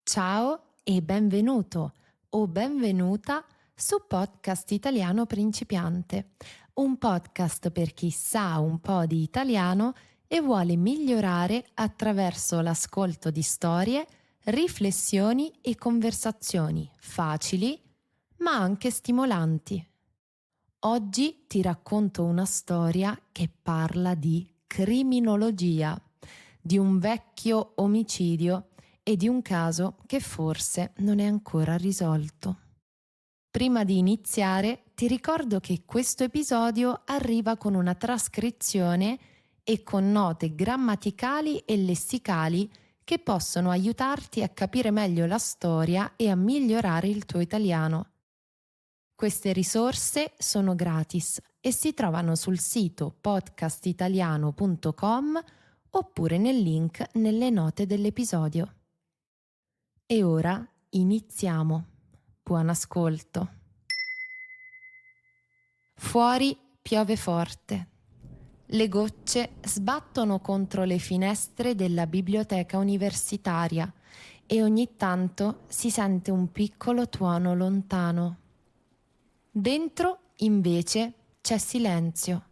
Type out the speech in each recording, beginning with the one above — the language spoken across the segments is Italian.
Ciao e benvenuto o benvenuta su Podcast Italiano Principiante, un podcast per chi sa un po' di italiano e vuole migliorare attraverso l'ascolto di storie, riflessioni e conversazioni facili ma anche stimolanti. Oggi ti racconto una storia che parla di criminologia, di un vecchio omicidio e di un caso che forse non è ancora risolto. Prima di iniziare, ti ricordo che questo episodio arriva con una trascrizione e con note grammaticali e lessicali che possono aiutarti a capire meglio la storia e a migliorare il tuo italiano. Queste risorse sono gratis e si trovano sul sito podcastitaliano.com oppure nel link nelle note dell'episodio. E ora iniziamo. Buon ascolto. Fuori piove forte. Le gocce sbattono contro le finestre della biblioteca universitaria e ogni tanto si sente un piccolo tuono lontano. Dentro, invece, c'è silenzio.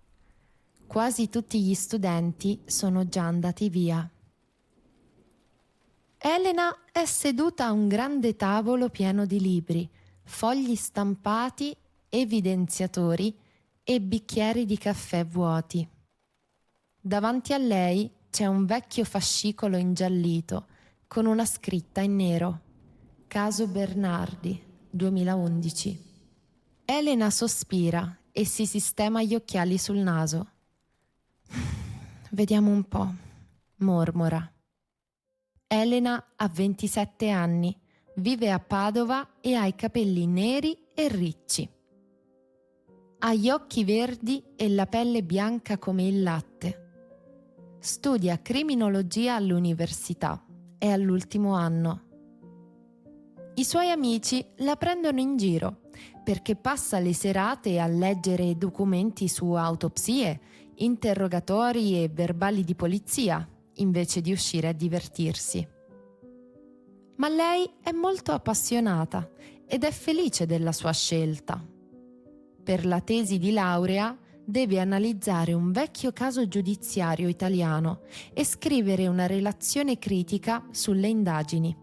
Quasi tutti gli studenti sono già andati via. Elena è seduta a un grande tavolo pieno di libri, fogli stampati, evidenziatori e bicchieri di caffè vuoti. Davanti a lei c'è un vecchio fascicolo ingiallito con una scritta in nero: Caso Bernardi, 2011. Elena sospira e si sistema gli occhiali sul naso. Vediamo un po', mormora. Elena ha 27 anni, vive a Padova e ha i capelli neri e ricci. Ha gli occhi verdi e la pelle bianca come il latte. Studia criminologia all'università, è all'ultimo anno. I suoi amici la prendono in giro perché passa le serate a leggere documenti su autopsie, interrogatori e verbali di polizia, invece di uscire a divertirsi. Ma lei è molto appassionata ed è felice della sua scelta. Per la tesi di laurea deve analizzare un vecchio caso giudiziario italiano e scrivere una relazione critica sulle indagini.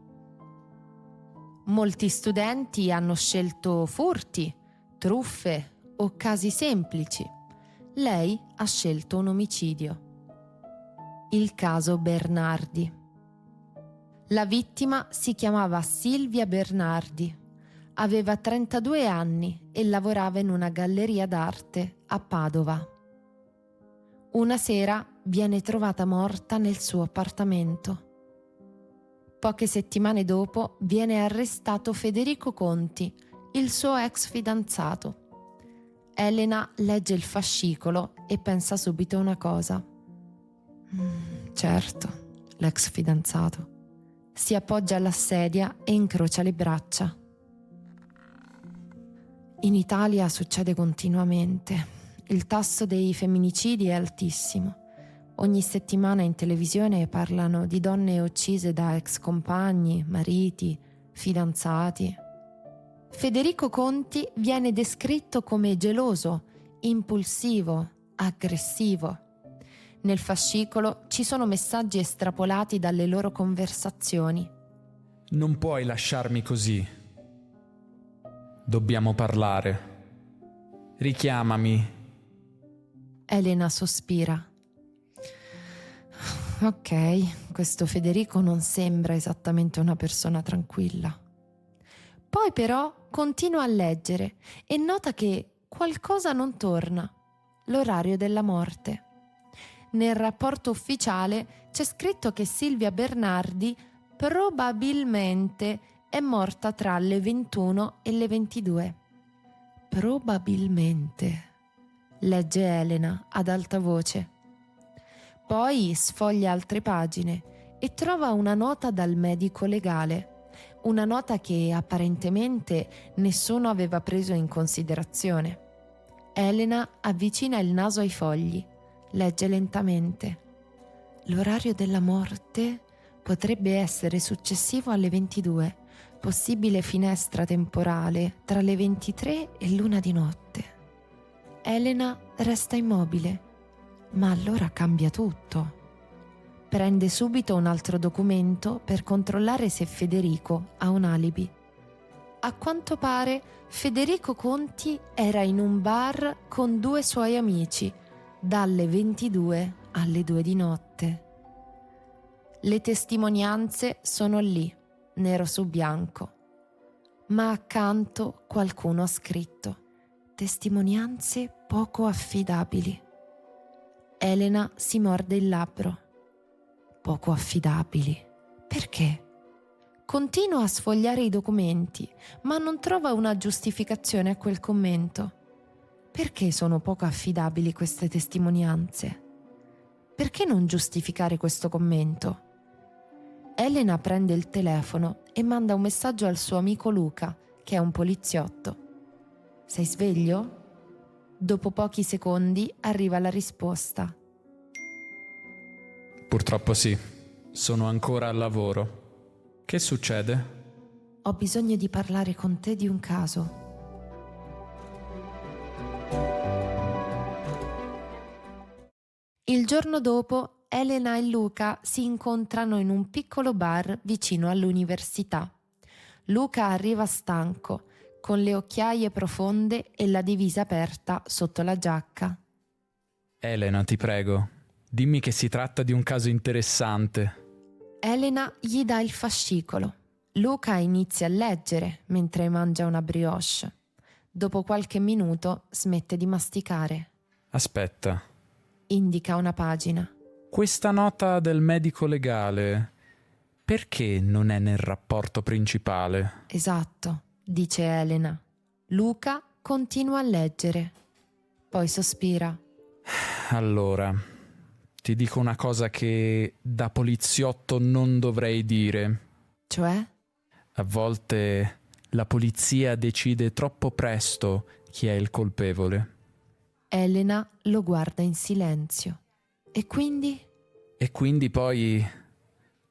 Molti studenti hanno scelto furti, truffe o casi semplici. Lei ha scelto un omicidio. Il caso Bernardi. La vittima si chiamava Silvia Bernardi. Aveva 32 anni e lavorava in una galleria d'arte a Padova. Una sera viene trovata morta nel suo appartamento. Poche settimane dopo viene arrestato Federico Conti, il suo ex fidanzato. Elena legge il fascicolo e pensa subito una cosa. Certo, l'ex fidanzato. Si appoggia alla sedia e incrocia le braccia. In Italia succede continuamente. Il tasso dei femminicidi è altissimo. Ogni settimana in televisione parlano di donne uccise da ex compagni, mariti, fidanzati. Federico Conti viene descritto come geloso, impulsivo, aggressivo. Nel fascicolo ci sono messaggi estrapolati dalle loro conversazioni. Non puoi lasciarmi così. Dobbiamo parlare. Richiamami. Elena sospira. Ok, questo Federico non sembra esattamente una persona tranquilla. Poi però continua a leggere e nota che qualcosa non torna. L'orario della morte. Nel rapporto ufficiale c'è scritto che Silvia Bernardi probabilmente è morta tra le 21 e le 22. Probabilmente, legge Elena ad alta voce. Poi sfoglia altre pagine e trova una nota dal medico legale, una nota che apparentemente nessuno aveva preso in considerazione. Elena avvicina il naso ai fogli, legge lentamente. L'orario della morte Potrebbe essere successivo alle 22, possibile finestra temporale tra le 23 e l'1 di notte. Elena resta immobile, ma allora cambia tutto. Prende subito un altro documento per controllare se Federico ha un alibi. A quanto pare Federico Conti era in un bar con 2 suoi amici dalle 22 alle 2 di notte. Le testimonianze sono lì, nero su bianco, ma accanto qualcuno ha scritto: testimonianze poco affidabili. Elena si morde il labbro. Poco affidabili. Perché? Continua a sfogliare i documenti, ma non trova una giustificazione a quel commento. Perché sono poco affidabili queste testimonianze? Perché non giustificare questo commento? Elena prende il telefono e manda un messaggio al suo amico Luca, che è un poliziotto. Sei sveglio? Dopo pochi secondi arriva la risposta. Purtroppo sì, sono ancora al lavoro. Che succede? Ho bisogno di parlare con te di un caso. Il giorno dopo, Elena e Luca si incontrano in un piccolo bar vicino all'università. Luca arriva stanco, con le occhiaie profonde e la divisa aperta sotto la giacca. Elena, ti prego, dimmi che si tratta di un caso interessante. Elena gli dà il fascicolo. Luca inizia a leggere mentre mangia una brioche. Dopo qualche minuto smette di masticare. Aspetta, Indica una pagina. questa nota del medico legale, perché non è nel rapporto principale? Esatto, dice Elena. Luca continua a leggere. Poi sospira. Allora, ti dico una cosa che da poliziotto non dovrei dire. Cioè? A volte la polizia decide troppo presto chi è il colpevole. Elena lo guarda in silenzio. E quindi? E quindi poi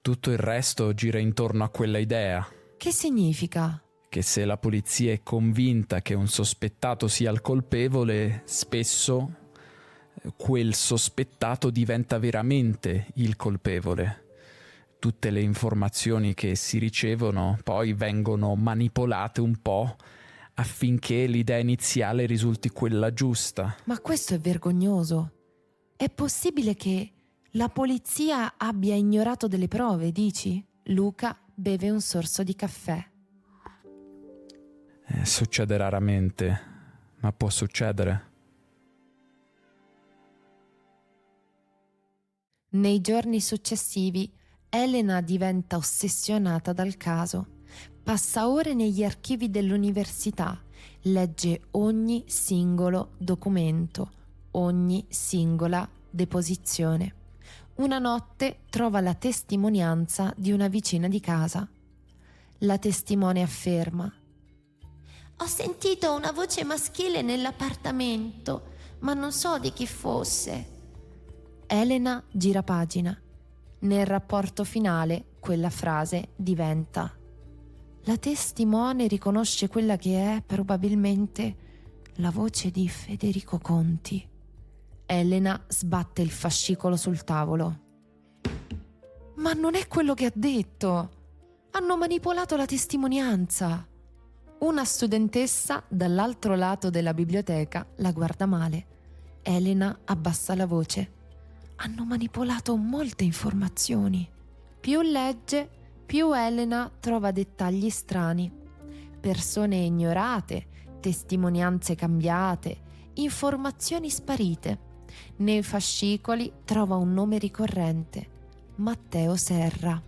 tutto il resto gira intorno a quella idea, Che significa? che se la polizia è convinta che un sospettato sia il colpevole, spesso quel sospettato diventa veramente il colpevole. Tutte le informazioni che si ricevono poi vengono manipolate un po' affinché l'idea iniziale risulti quella giusta. Ma questo è vergognoso. È possibile che la polizia abbia ignorato delle prove, dici? Luca beve un sorso di caffè. Succede raramente, ma può succedere. Nei giorni successivi, Elena diventa ossessionata dal caso. Passa ore negli archivi dell'università, legge ogni singolo documento, ogni singola deposizione. Una notte trova la testimonianza di una vicina di casa. La testimone afferma: ho sentito una voce maschile nell'appartamento, ma non so di chi fosse. Elena gira pagina. Nel rapporto finale, quella frase diventa: la testimone riconosce quella che è probabilmente la voce di Federico Conti. Elena sbatte il fascicolo sul tavolo. Ma non è quello che ha detto! Hanno manipolato la testimonianza! Una studentessa dall'altro lato della biblioteca la guarda male. Elena abbassa la voce. Hanno manipolato molte informazioni. Più legge, più Elena trova dettagli strani. Persone ignorate, testimonianze cambiate, informazioni sparite. Nei fascicoli trova un nome ricorrente: Matteo Serra.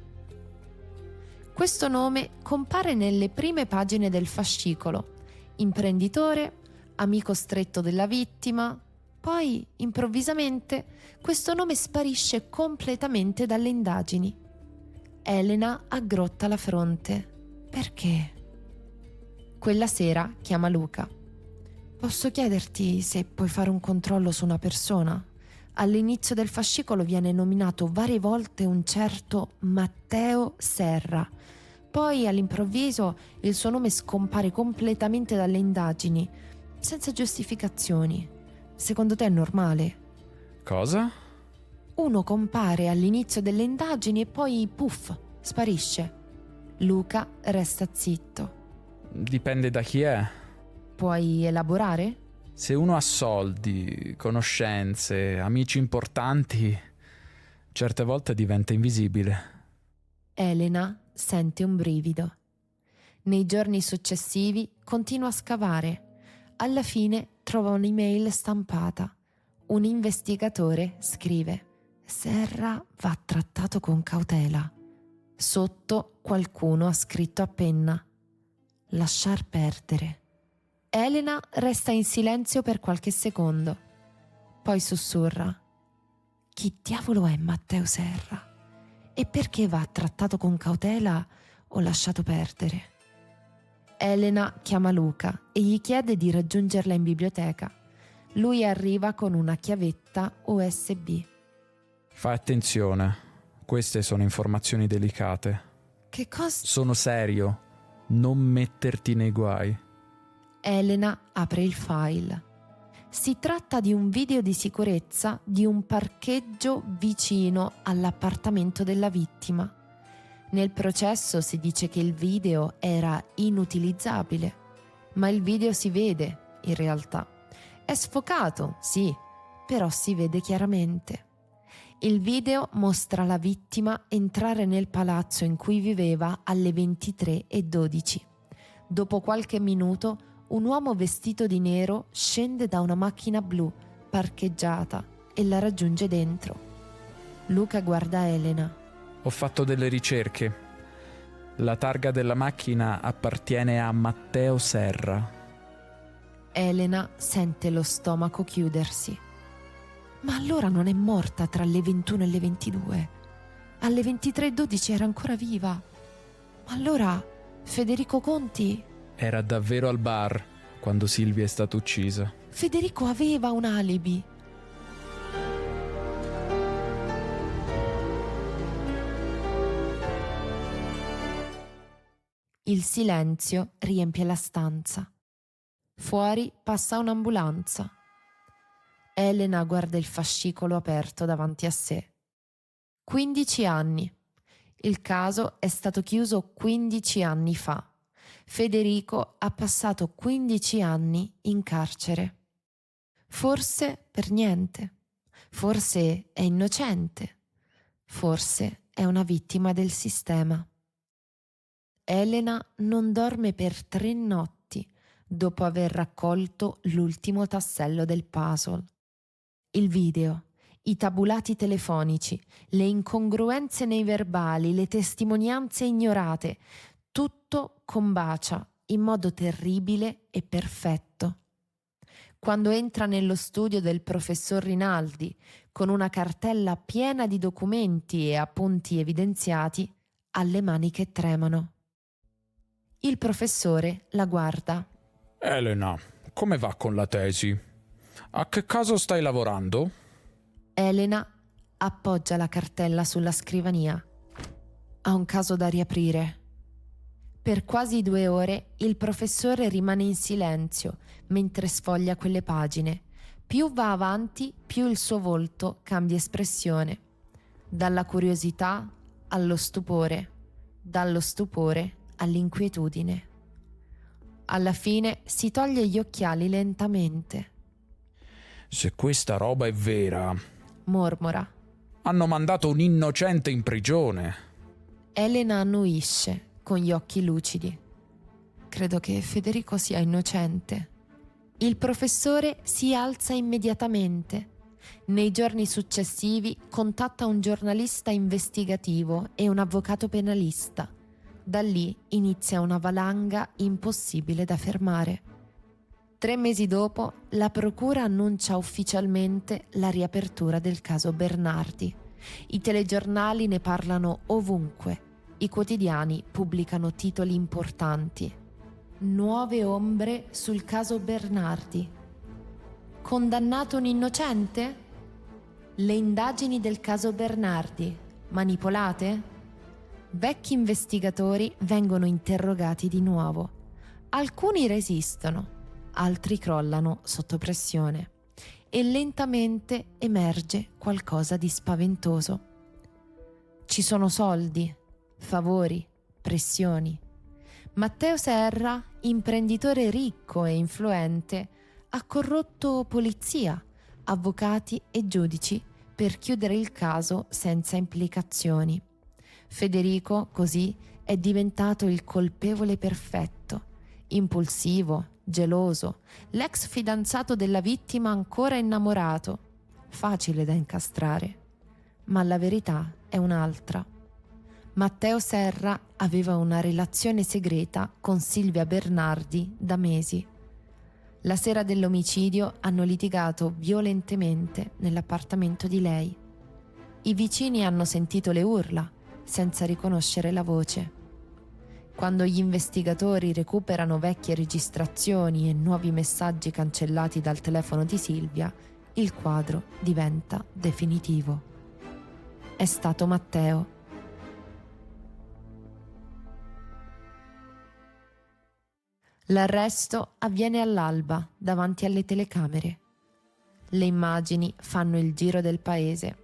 Questo nome compare nelle prime pagine del fascicolo. Imprenditore, amico stretto della vittima. Poi, improvvisamente, questo nome sparisce completamente dalle indagini. Elena aggrotta la fronte. Perché? Quella sera chiama Luca. Posso chiederti se puoi fare un controllo su una persona? All'inizio del fascicolo viene nominato varie volte un certo Matteo Serra. Poi all'improvviso il suo nome scompare completamente dalle indagini, senza giustificazioni. Secondo te è normale? Cosa? Uno compare all'inizio delle indagini e poi, puff, sparisce. Luca resta zitto. Dipende da chi è. Puoi elaborare? Se uno ha soldi, conoscenze, amici importanti, certe volte diventa invisibile. Elena sente un brivido. Nei giorni successivi continua a scavare. Alla fine trova un'email stampata. Un investigatore scrive: Serra va trattato con cautela. Sotto qualcuno ha scritto a penna: lasciar perdere. Elena resta in silenzio per qualche secondo. Poi sussurra: chi diavolo è Matteo Serra? E perché va trattato con cautela o lasciato perdere? Elena chiama Luca e gli chiede di raggiungerla in biblioteca. Lui arriva con una chiavetta USB. Fai attenzione, queste sono informazioni delicate. Che cosa? Sono serio, non metterti nei guai. Elena apre il file. Si tratta di un video di sicurezza di un parcheggio vicino all'appartamento della vittima. Nel processo si dice che il video era inutilizzabile, ma il video si vede, in realtà. È sfocato, sì, però si vede chiaramente. Il video mostra la vittima entrare nel palazzo in cui viveva alle 23:12. Dopo qualche minuto, un uomo vestito di nero scende da una macchina blu parcheggiata e la raggiunge dentro. Luca guarda Elena. Ho fatto delle ricerche. La targa della macchina appartiene a Matteo Serra. Elena sente lo stomaco chiudersi. Ma allora non è morta tra le 21 e le 22? Alle 23:12 era ancora viva. Ma allora Federico Conti... Era davvero al bar quando Silvia è stata uccisa. Federico aveva un alibi. Il silenzio riempie la stanza. Fuori passa un'ambulanza. Elena guarda il fascicolo aperto davanti a sé. 15 anni. Il caso è stato chiuso 15 anni fa. Federico ha passato 15 anni in carcere. Forse per niente. Forse è innocente. Forse è una vittima del sistema. Elena non dorme per 3 notti dopo aver raccolto l'ultimo tassello del puzzle. Il video, i tabulati telefonici, le incongruenze nei verbali, le testimonianze ignorate, tutto combacia in modo terribile e perfetto. Quando entra nello studio del professor Rinaldi con una cartella piena di documenti e appunti evidenziati, ha le mani che tremano. Il professore la guarda. Elena, come va con la tesi? A che caso stai lavorando? Elena appoggia la cartella sulla scrivania. Ha un caso da riaprire. Per quasi 2 ore il professore rimane in silenzio mentre sfoglia quelle pagine. Più va avanti, più il suo volto cambia espressione. Dalla curiosità allo stupore, dallo stupore all'inquietudine. Alla fine si toglie gli occhiali lentamente. Se questa roba è vera, Mormora. hanno mandato un innocente in prigione. Elena annuisce con gli occhi lucidi. Credo che Federico sia innocente. Il professore si alza immediatamente. Nei giorni successivi contatta un giornalista investigativo e un avvocato penalista. Da lì inizia una valanga impossibile da fermare. 3 mesi dopo, la procura annuncia ufficialmente la riapertura del caso Bernardi. I telegiornali ne parlano ovunque. I quotidiani pubblicano titoli importanti. Nuove ombre sul caso Bernardi. Condannato un innocente? Le indagini del caso Bernardi, manipolate? Vecchi investigatori vengono interrogati di nuovo. Alcuni resistono, altri crollano sotto pressione e lentamente emerge qualcosa di spaventoso. Ci sono soldi, favori, pressioni. Matteo Serra, imprenditore ricco e influente, ha corrotto polizia, avvocati e giudici per chiudere il caso senza implicazioni. Federico, così, è diventato il colpevole perfetto, impulsivo, geloso, l'ex fidanzato della vittima ancora innamorato, facile da incastrare. Ma la verità è un'altra. Matteo Serra aveva una relazione segreta con Silvia Bernardi da mesi. La sera dell'omicidio hanno litigato violentemente nell'appartamento di lei. I vicini hanno sentito le urla, senza riconoscere la voce. Quando gli investigatori recuperano vecchie registrazioni e nuovi messaggi cancellati dal telefono di Silvia, il quadro diventa definitivo. È stato Matteo. L'arresto avviene all'alba davanti alle telecamere. Le immagini fanno il giro del paese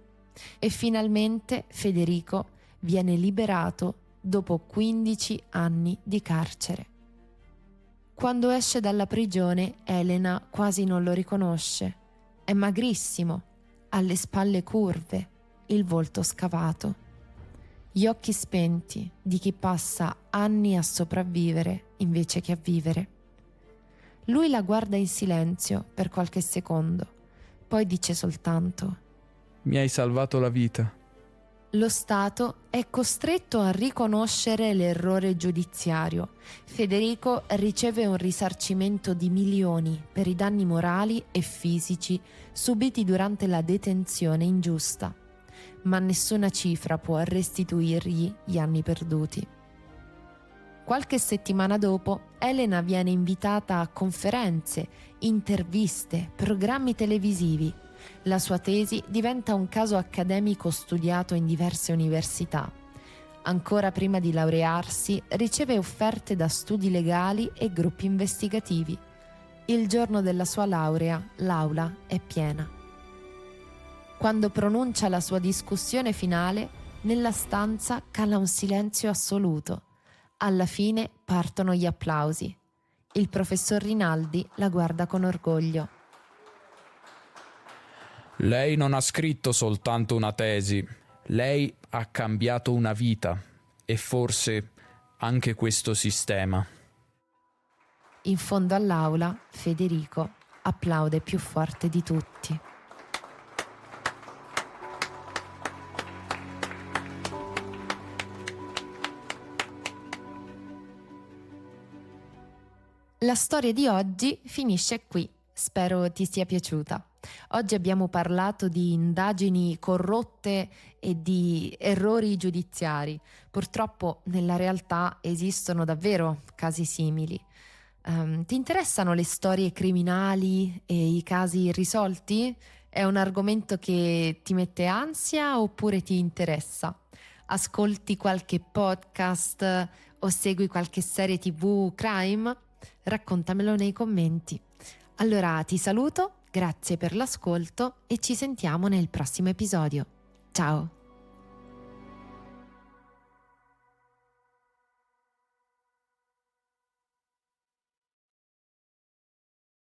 e finalmente Federico viene liberato dopo 15 anni di carcere. Quando esce dalla prigione, Elena quasi non lo riconosce. È magrissimo, ha le spalle curve, il volto scavato. Gli occhi spenti di chi passa anni a sopravvivere invece che a vivere. Lui la guarda in silenzio per qualche secondo, poi dice soltanto: Mi hai salvato la vita. Lo Stato è costretto a riconoscere l'errore giudiziario. Federico riceve un risarcimento di milioni per i danni morali e fisici subiti durante la detenzione ingiusta, ma nessuna cifra può restituirgli gli anni perduti. Qualche settimana dopo, Elena viene invitata a conferenze, interviste, programmi televisivi. La sua tesi diventa un caso accademico studiato in diverse università. Ancora prima di laurearsi, riceve offerte da studi legali e gruppi investigativi. Il giorno della sua laurea, l'aula è piena. Quando pronuncia la sua discussione finale, nella stanza cala un silenzio assoluto. Alla fine partono gli applausi. Il professor Rinaldi la guarda con orgoglio. Lei non ha scritto soltanto una tesi, lei ha cambiato una vita e forse anche questo sistema. In fondo all'aula, Federico applaude più forte di tutti. La storia di oggi finisce qui. Spero ti sia piaciuta. Oggi abbiamo parlato di indagini corrotte e di errori giudiziari. Purtroppo nella realtà esistono davvero casi simili. Ti interessano le storie criminali e i casi irrisolti? È un argomento che ti mette ansia oppure ti interessa? Ascolti qualche podcast o segui qualche serie TV crime? Raccontamelo nei commenti. Allora ti saluto, grazie per l'ascolto e ci sentiamo nel prossimo episodio. Ciao!